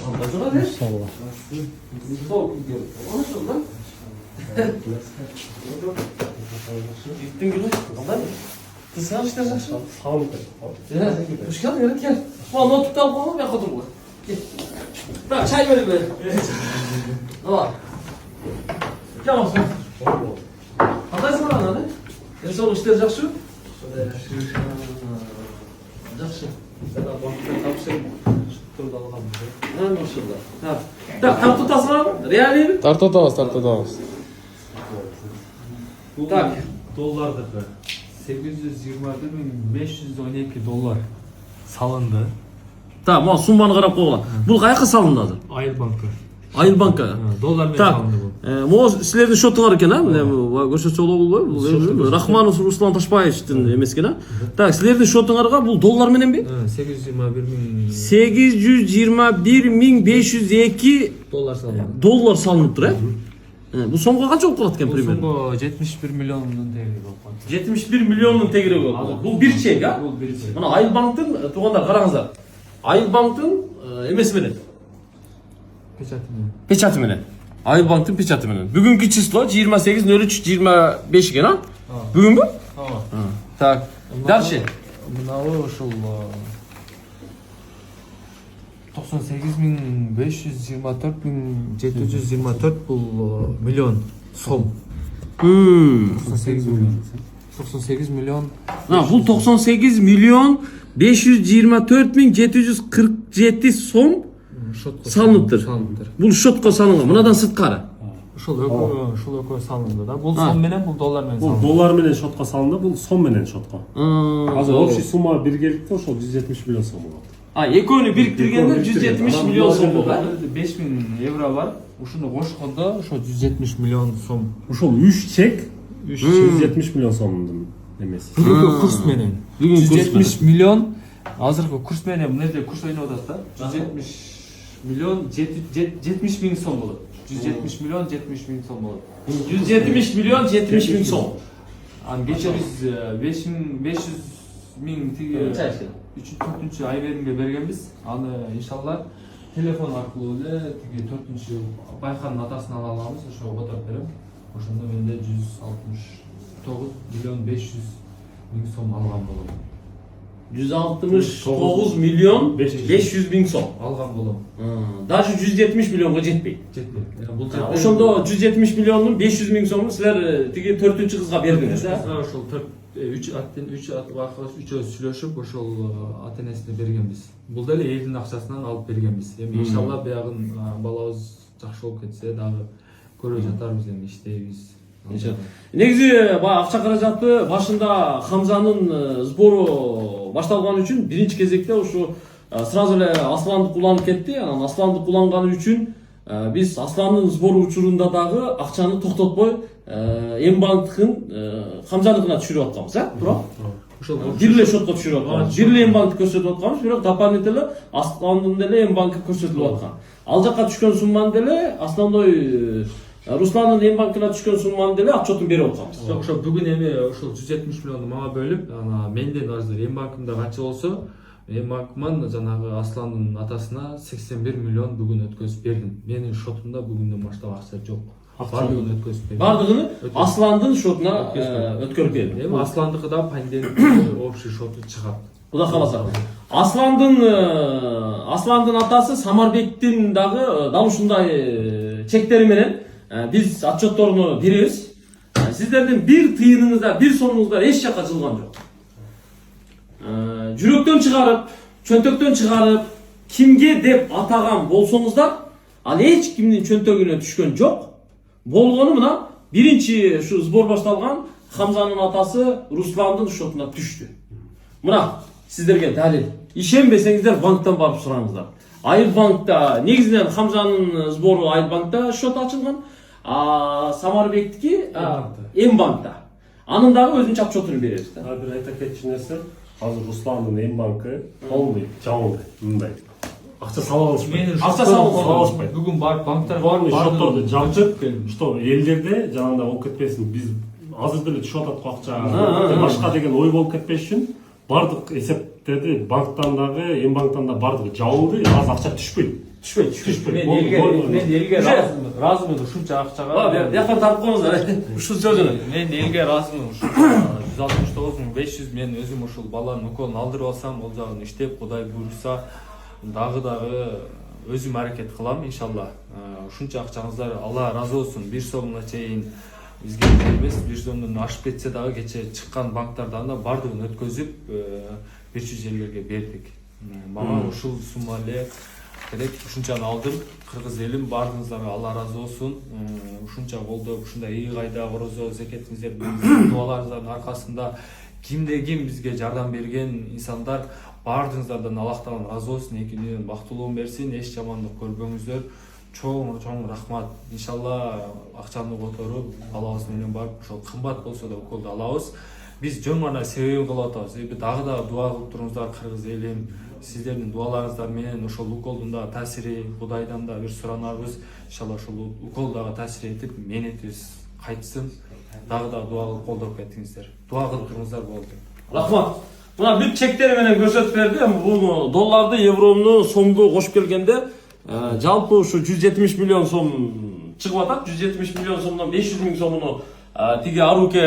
Qanday turadi? Inşallah. Sovuq kelib. Ana shundan. Gittin günü. Qanday? Tısar işte yaxshi. Sağ olun. Hoş geldin Erit gel. Bana notuk da alma ben kadar bu. Gel. Bırak çay verin böyle. Tamam. Gel olsun. Qandaysın lan hadi? Neyse o işler yaxshi. Yaxshi. Sen bankta tapşır. Şutturda alganmız. Ha, maşallah. Ha. Tak, tam tutasın abi. Realiyim. Tartadağız. Bu Tak. dollardaki 821.512 dollar salındı. Tamam, o summani qarab qo'yinglar. Bu qayerga salinadi? Ayıl Bankı. Ayıl banka. Dollar men Tak. salındı bu. Bu sizlarning shotinglar ekan, ha? Ko'rsatcho'lar Rahmanov Ruslan Toshbayevning emas ekan. Tak, sizlarning shotinglarga bu dollar menen bi? 821.000 821.502 dollar salındı. dollar salinib turadi. Bu so'mga qancha bo'lib qoladi ekan Bu примерно? so'mga 71 milliondan tegi bo'lgan. 71 millionning tegiri bo'ldi. Bu bir chek, ha? Bu bir chek. Mana Ayıl bankdan to'g'onlar qarangizlar. Ayıl bankdan emas menen. Pechati menen. Ayıl bankdan pechati menen. Bugungi число 28.03.25 ekan, ha? Bugun bu? Ha. Так. Дальше. Мынабы ушул 98.524.724 бул миллион сом. 98 миллион. 98 миллион. Ha, bu 98 milyon 524.747 so'm salınıptır. Bu shotga salingan. Bunadan sirtqari. Ушул экөө салынды да. Бул сом менен, бул доллар менен Bu салынды. dolar menen şotka salındı, bu son menen şotka. Hazır общий summa birgelikte ошол 170 milyon so'm bo'ladi. Ha, ekoni biriktirgende 170 milyon so'm bo'ldi. 5000 евро бар. Ушуну кошкондо ошо 170 миллион сом. Ошол 3 çek 3 170 milyon so'mдун эмеси. бүгүнкү курс менен. Бүгүнкү курс 170 миллион азыркы курс менен мындай курс ойноп атат да. 170 миллион 70 миң сом болот. 170 миллион 70 миң сом болот. 170 milyon 70 bin so'm. Аны кече биз 500 миң тиги 3-4 ай беримге бергенбиз. Аны иншалла телефон аркылуу эле тиги 4 байканын атасын ала алабыз. Ошого которуп берем. Ошондо менде 169 миллион 500 миң сом алган болом. 169 milyon 500 bin so'm. Алган болом. Даже 170 milyonga jetpeydi. Жетпейт. Бул Ошондо 170 milyonun 500 bin so'mун sizler tigi 4-кызга бердиңиз, да? ошол 3 ат аркылуу үчөөбүз сүйлөшүп ошол ата энесине бергенбиз. Бул деле элдин акчасынан алып бергенбиз. Эми иншалла биягын балабыз жакшы болуп кетсе дагы көрө жатарбыз, эми иштейбиз. Негизи баягы акча каражаты башында Хамзанын сбору башталган үчүн биринчи кезекте ушу сразу эле Асланды куланып кетти. Анан Асланды куланганы үчүн биз Асландын сбору учурунда дагы акчаны токтотпой М-банктын Хамзаныкына түшүрүп атканбыз, туура? Ошол Бир эле шотко түшүрүп атканбыз. Бир эле М-банкты көрсөтүп атканбыз, бирок дополнительно Асландын деле М-банкы көрсөтүлүп аткан. Ал жакка түшкөн сумманы деле основной Русландын М-банкына түшкөн сумманы деле отчетун берип атканбыз. ошол бүгүн эми ошол 170 миллионду мага бөлүп, ана менден азыр М-банкымда канча болсо, М-банкыман жанагы Асландын атасына 81 миллион бүгүн өткөзүп бердим. Менин шотумда бүгүндөн баштап акча жок. Бардыгын өткөзүп бердим. Бардыгын Асландын шотуна өткөрүп бердим. Эми Асландыкы да панден общий шоту чыгат. Куда каласа. Асландын атасы Самарбектин дагы дал ушундай чектери менен биз отчетторуну беребиз. Сиздердин бир тыйыныңыздар, бир сомуңуздар эч жакка жылган жок. Жүрөктөн чыгарып, чөнтөктөн чыгарып, кимге деп атаган болсоңуздар, ал эч кимдин чөнтөгүнө түшкөн жок. Болгону мына биринчи ушу сбор башталган Хамзанын атасы Русландын шотуна түштү. Мына сиздерге далил. Ишенбесеңиздер банктан барып сураңыздар. Айыл банкта негизинен Хамзанын сбору Айыл банкта шот ачылган, Самарбектики М-банкта. Анын дагы өзүнчө отчетун беребиз да. Бир айта кетчү нерсе, азыр Русландын М-банкы полный жабылды. Мындай. Акча сала алышпайт. Акча сала алышпайт. Бүгүн барып банктарга Баардык шотторду жабып, что элдерде жанагындай болуп кетпесин, биз азыр деле түшүп атат акча, башка деген ой болуп кетпеш үчүн баардык эсептерди банктан дагы, М-банктан да баардыгы жабылды, азыр акча түшпөйт. түшпөйт. мен элге ыраазымын ушунча акчага. Яктан тартып коюңуздар. Ушул сөзүнө. Мен элге ыраазымын. 169.500 мен өзүм ушул баланын уколун алдырып алсам, ол жагын иштеп, Кудай буйруса дагы өзүм аракет кылам иншалла. Ушунча акчаңыздар Алла ыраазы болсун. 1 сомго чейин бизге эмес, 1 сомдон ашып кетсе дагы кече чыккан банктардан да бардыгын өткөзүп 500 элерге бердик. Мага ушул сумма эле керек, ушунчаны алдым. Кыргыз элим бардыгыңыздарга Алла ыраазы болсун. Ушунча колдоп, ушундай ий кайда корозо зекетиңиздер, дуаларыңыздардын аркасында ким бизге жардам берген инсандар бардыгыңыздардан Аллахтан ыраазы болсун, эки дүйнөнүн бактылуулугун берсин, эч жамандык көрбөңүздөр. Чоң рахмат. Иншалла акчаны которуп, балабыз менен барып, ошол кымбат болсо да уколду алабыз. Биз жөн гана себебин кылып атабыз. Дагы дуа кылып туруңуздар, кыргыз элим. Сиздердин дуаларыңыздар менен ошол уколдун да таасири, Кудайдан да бир суранабыз. Иншалла ошол укол дагы таасир этип, мээнетибиз кайтсын. Дагы дуа кылып колдоп кетиңиздер. Дуа кылып туруңуздар болду. Рахмат. Мына бүт чектери менен көрсөтүп берди. Бул долларды, еврону, сомду кошуп келгенде жалпы ушу 170 миллион сом чыгып атат. 170 миллион сомдон 500 миң сомуну тиги Аруке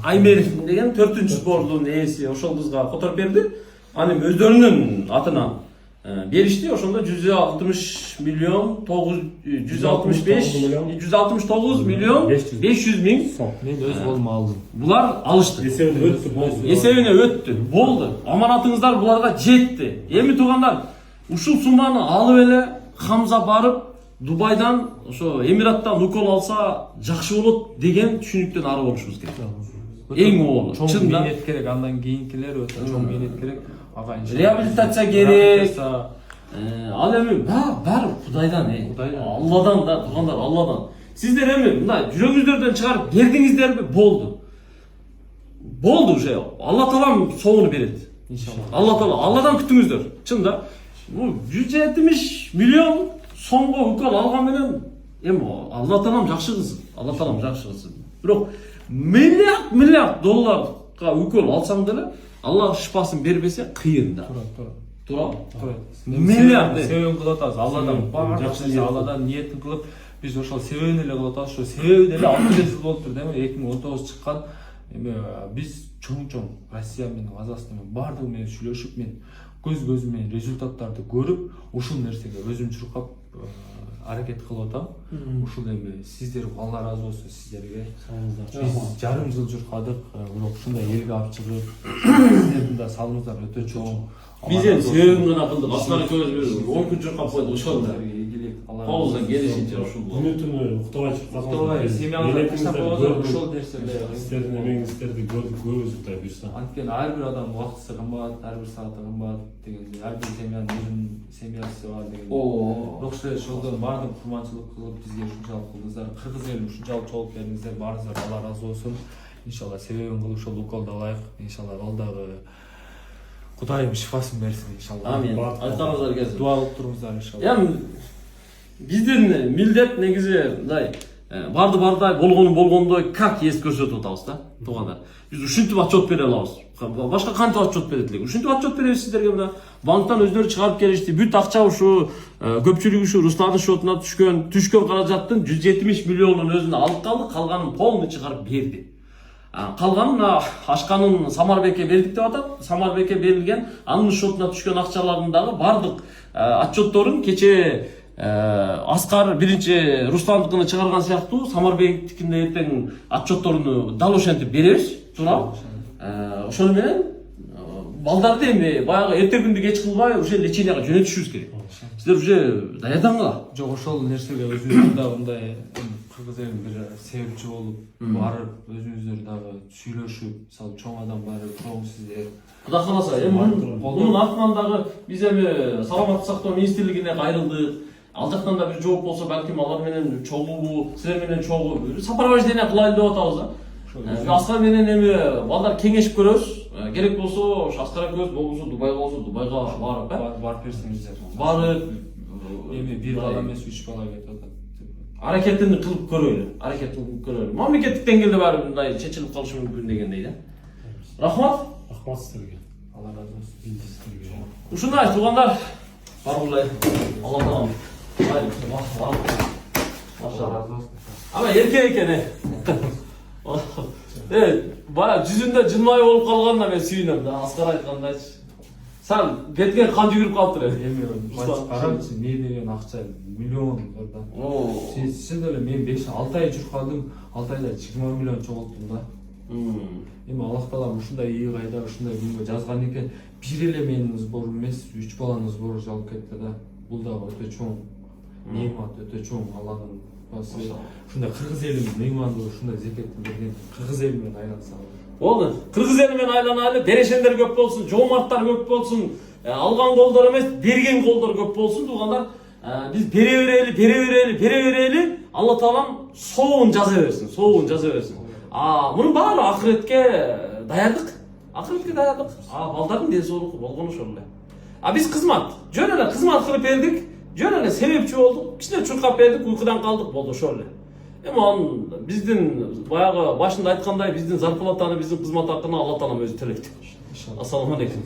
Аймеров деген 4-чү сбордун ээси ошол кызга которуп берди. Анын өздөрүнүн атынан беришти. Ошондо 169 миллион 500 миң сом Мен өз колума алдым. булар алышты. Эсебине өттү. Болду. Аманатыңыздар буларга жетти. Эми туугандар, ушул сумманы алып эле Хамза барып Дубайдан, ошо Эмираттан укол алса жакшы болот деген түшүнүктөн ары болушубуз керек. Эң оолу. Чоң мээнет керек, андан кийинкилер өтө чоң мээнет керек. Ага иншалла. Реабилитация керек. Ал эми баары Кудайдан, Алладан да, туугандар, Алладан. Сиздер эми мындай жүрөгүңүздөрдөн чыгарып бердиңиздерби? Болду уже. Алла таалам соңуну берет. Иншалла. Алла таала, Алладан күтүңүздөр. Чында. Бул 170 миллион сомго укол алган менен эми Алла таалам жакшы кылсын. Алла таалам жакшы кылсын. Бирок миллиард долларга укол алсаң деле Алла шифасын бербесе кыйын да. Туура. Миллиард себебин кылып атабыз. Алладан баардык Алладан ниетин кылып, биз ошол себебин эле кылып атабыз. Ошо себеби деле 6 жыл болуптур дейм. 2019 чыккан. Эми биз чоң Россия менен Казакстан менен баардыгы менен сүйлөшүп, мен көз менен результаттарды көрүп, ушул нерсеге өзүм чуркап аракет кылып атам. Ушул эми сиздер Алла ыраазы болсун сиздерге. Биз жарым жыл журкадык, бирок ушундай элге алып чыгып, сиздердин да салымыңыздар өтө чоң. Биз эми себебин гана кылдык. Аскар экөөбүз 10 күн журкап койдук ошол. Колубуздан келишинче ушул. Күнү-түнү уктабай чуркадык. Семьяңызды таштап койгондор ушул нерселер. Сиздердин эмеңиздерди көрүүбүз Кудай буйруса. Анткени ар бир адам убактысы кымбат, ар бир сааты кымбат дегендей, ар бир семьянын өзүнүн семьясы бар дегендей. Бирок ошолдон баардык курманчылык кылып бизге ушунчалык кылдыңыздар. Кыргыз элим ушунчалык чогулуп бердиңиздер. Баарыңыздарга Алла ыраазы болсун. Иншалла себебин кылып ушул уколду алайык. Иншалла ал дагы Кудайым шифасын берсин иншалла. Амин. Айтканыңыздар келсин. Дуа кылып туруңуздар иншалла. Эми биздин милдет негизи мындай барды болгондой как есть көрсөтүп атабыз да, туугандар. Биз ушинтип отчет бере алабыз. Башка кантип отчет берет элек? Ушинтип отчет беребиз сиздерге мына. Банктан өздөрү чыгарып келишти. Бүт акча ушу көпчүлүгү ушу Русландын шотуна түшкөн каражаттын 170 миллионун өзүнө алып калды, калганын полный чыгарып берди. Калганын Ашканын Самарбекке бердик деп атат. Самарбекке берилген, анын шотуна түшкөн акчалардын дагы бардык отчетторун кече Аскар биринчи Русландыкыны чыгарган сыяктуу Самарбектикинде эртең отчетторуну дал ошентип беребиз, туура. Ошону менен балдарды эми баягы эртеңүндү кеч кылбай уже леченияга жөнөтүшүбүз керек. Сиздер уже даярдаңгыла. Жок, ошол нерсеге өзүңүз да мындай кыргыз элин бир себепчи болуп, барып өзүңүздөр дагы сүйлөшүп, мисалы чоң адам барып, чоң сиздер. Кудай кааласа, эми мунун артынан дагы биз эми саламаттык сактоо министрлигине кайрылдык. Ал жактан да бир жооп болсо, балким алар менен чогуу, силер менен чогуу сопровождение кылайлы деп атабыз да. Аскар менен эми балдар кеңешип көрөбүз. Керек болсо, Аскар экөөбүз болбосо Дубайга барып берсиңиздер. Барып эми бир бала эмес 3 бала кетип атат. Аракетин кылып көрөйлү. Мамлекеттик деңгээлде баары мындай чечилип калышы мүмкүн дегендей да. Рахмат. Рахмат сиздерге. Алла ыраазы болсун. Ушундай туугандар, Vallahi Allah tamam. Hayır. Vah. Allah razı olsun. Ama erkek he. Evet, bayağı yüzünde cılmayı olup kalganla ben suyunum da asgara aytqanda hiç. Sen ketken kan жүгүрүп калыптыр эми. Эми караңчы, эмне деген акча миллион да. Oo. Сен эле мен 5-6 ай жүрүп калдым, 6 айда 20 миллион чогулттум да. Эми Аллах таалам ушундай ий кайда ушундай күнгө жазган экен. Бир эле менин сборум эмес, 3 баланын сбору жалып кетти да. Бул дагы өтө чоң неимат, өтө чоң Аллахтын басы. Ушундай кыргыз элинин мейманды ушундай зекетин берген кыргыз эли менен айланса. Oldu. Kırgız elimen aylanaylı, bereşenler köp bolsun, jomartlar köp bolsun, algan gollar emez, bergen gollar köp bolsun. Tuğanlar biz bere vereli, Allah Taalam soğun жаза versin, soğun жаза versin. Bunun bari ahiretke dayadık. Ahiretke dayadık. Baldardın desi olup bolgonu şöyle. Biz kızmat, jönele kızmat kılıp verdik, jönele sebepçi olduk, kişiler çurkap verdik, uykudan kaldık boldu şöyle. Onun bizdin bayağı başında aytkanday bizdin zarplatаны, bizdin kızmat hakkını Allah Taalam özü төлөйт. İnşallah. Assalamu alaikum.